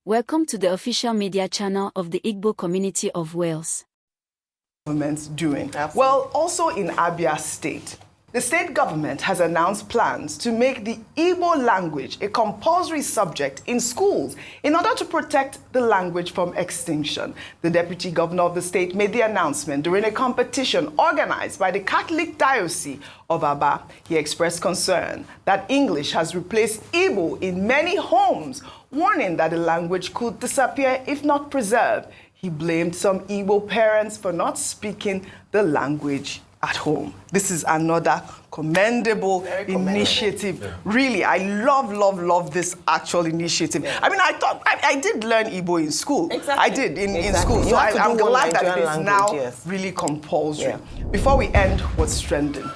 Welcome to the official media channel of the Igbo Community of Wales. Government's doing? Absolutely. Well, also in Abia State, the state government has announced plans to make the Igbo language a compulsory subject in schools in order to protect the language from extinction. The deputy governor of the state made the announcement during a competition organized by the Catholic Diocese of Aba. He expressed concern that English has replaced Igbo in many homes, warning that the language could disappear if not preserved. He blamed some Igbo parents for not speaking the language at home. This is another commendable initiative. Yeah. Really, I love this actual initiative. Yeah. I mean, I thought, I did learn Igbo in school. Exactly. I did in school. So I'm glad that it is now really compulsory. Yeah. Before we end, what's trending?